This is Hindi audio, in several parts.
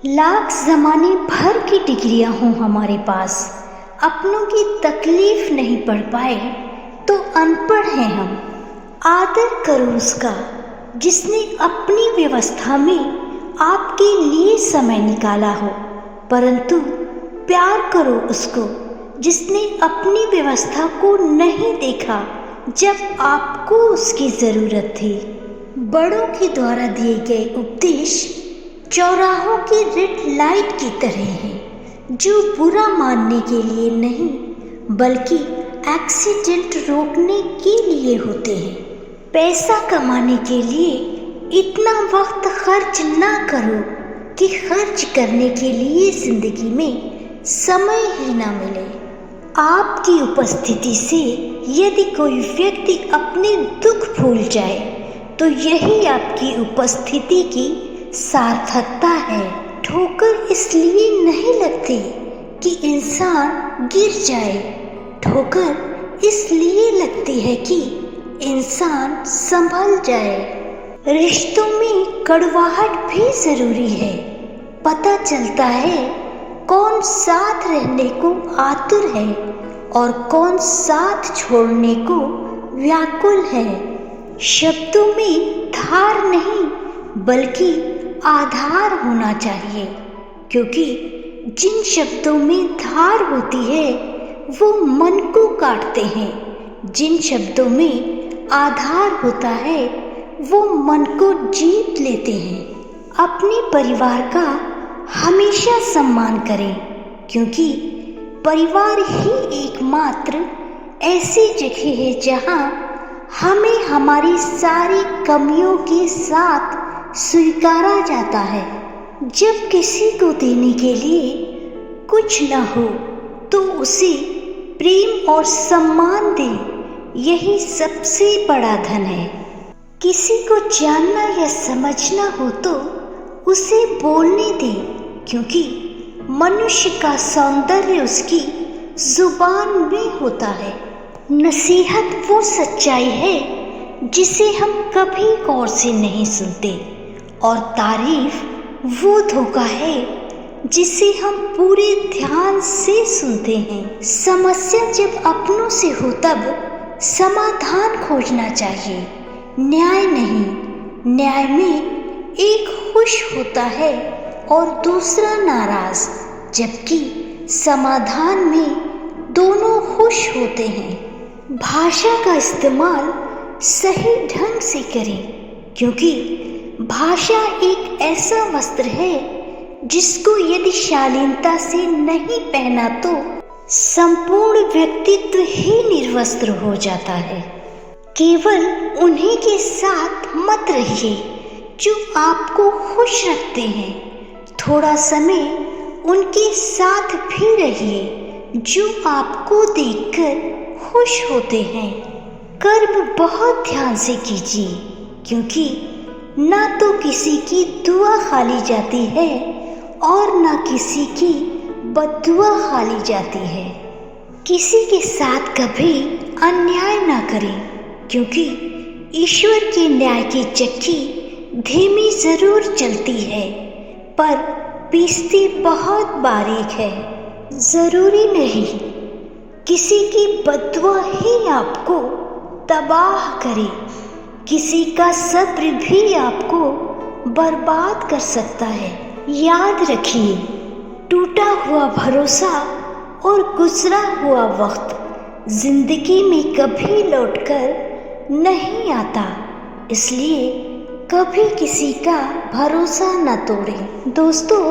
लाख ज़माने भर की डिग्रियां हों हमारे पास, अपनों की तकलीफ नहीं पढ़ पाए तो अनपढ़ हैं हम। आदर करो उसका जिसने अपनी व्यवस्था में आपके लिए समय निकाला हो, परंतु प्यार करो उसको जिसने अपनी व्यवस्था को नहीं देखा जब आपको उसकी ज़रूरत थी। बड़ों के द्वारा दिए गए उपदेश चौराहों की रेड लाइट की तरह है, जो बुरा मानने के लिए नहीं बल्कि एक्सीडेंट रोकने के लिए होते हैं। पैसा कमाने के लिए इतना वक्त खर्च ना करो कि खर्च करने के लिए जिंदगी में समय ही ना मिले। आपकी उपस्थिति से यदि कोई व्यक्ति अपने दुख भूल जाए तो यही आपकी उपस्थिति की सार्थकता है। ठोकर इसलिए नहीं लगती कि इंसान गिर जाए, ठोकर इसलिए लगती है कि इंसान संभल जाए। रिश्तों में कड़वाहट भी जरूरी है। पता चलता है कौन साथ रहने को आतुर है और कौन साथ छोड़ने को व्याकुल है। शब्दों में धार नहीं बल्कि आधार होना चाहिए, क्योंकि जिन शब्दों में धार होती है वो मन को काटते हैं, जिन शब्दों में आधार होता है वो मन को जीत लेते हैं। अपने परिवार का हमेशा सम्मान करें, क्योंकि परिवार ही एकमात्र ऐसी जगह है जहां हमें हमारी सारी कमियों के साथ स्वीकारा जाता है। जब किसी को देने के लिए कुछ न हो तो उसे प्रेम और सम्मान दे, यही सबसे बड़ा धन है। किसी को जानना या समझना हो तो उसे बोलने दे, क्योंकि मनुष्य का सौंदर्य उसकी जुबान में होता है। नसीहत वो सच्चाई है जिसे हम कभी गौर से नहीं सुनते, और तारीफ वो धोखा है जिसे हम पूरे ध्यान से सुनते हैं। समस्या जब अपनों से हो तब समाधान खोजना चाहिए, न्याय नहीं। न्याय में एक खुश होता है और दूसरा नाराज, जबकि समाधान में दोनों खुश होते हैं। भाषा का इस्तेमाल सही ढंग से करें, क्योंकि भाषा एक ऐसा वस्त्र है जिसको यदि शालीनता से नहीं पहना तो संपूर्ण व्यक्तित्व ही निर्वस्त्र हो जाता है। केवल उन्हीं के साथ मत रहिए जो आपको खुश रखते हैं, थोड़ा समय उनके साथ भी रहिए जो आपको देखकर खुश होते हैं। कर्म बहुत ध्यान से कीजिए, क्योंकि ना तो किसी की दुआ खाली जाती है और ना किसी की बद्दुआ खाली जाती है। किसी के साथ कभी अन्याय ना करें, क्योंकि ईश्वर के न्याय की चक्की धीमी जरूर चलती है पर पीसती बहुत बारीक है। जरूरी नहीं किसी की बद्दुआ ही आपको तबाह करे, किसी का सब्र भी आपको बर्बाद कर सकता है। याद रखिए, टूटा हुआ भरोसा और गुजरा हुआ वक्त जिंदगी में कभी लौटकर नहीं आता, इसलिए कभी किसी का भरोसा न तोड़ें। दोस्तों,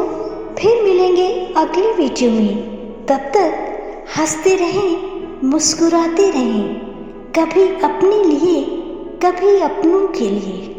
फिर मिलेंगे अगले वीडियो में। तब तक हंसते रहें, मुस्कुराते रहें, कभी अपने लिए कभी अपनों के लिए।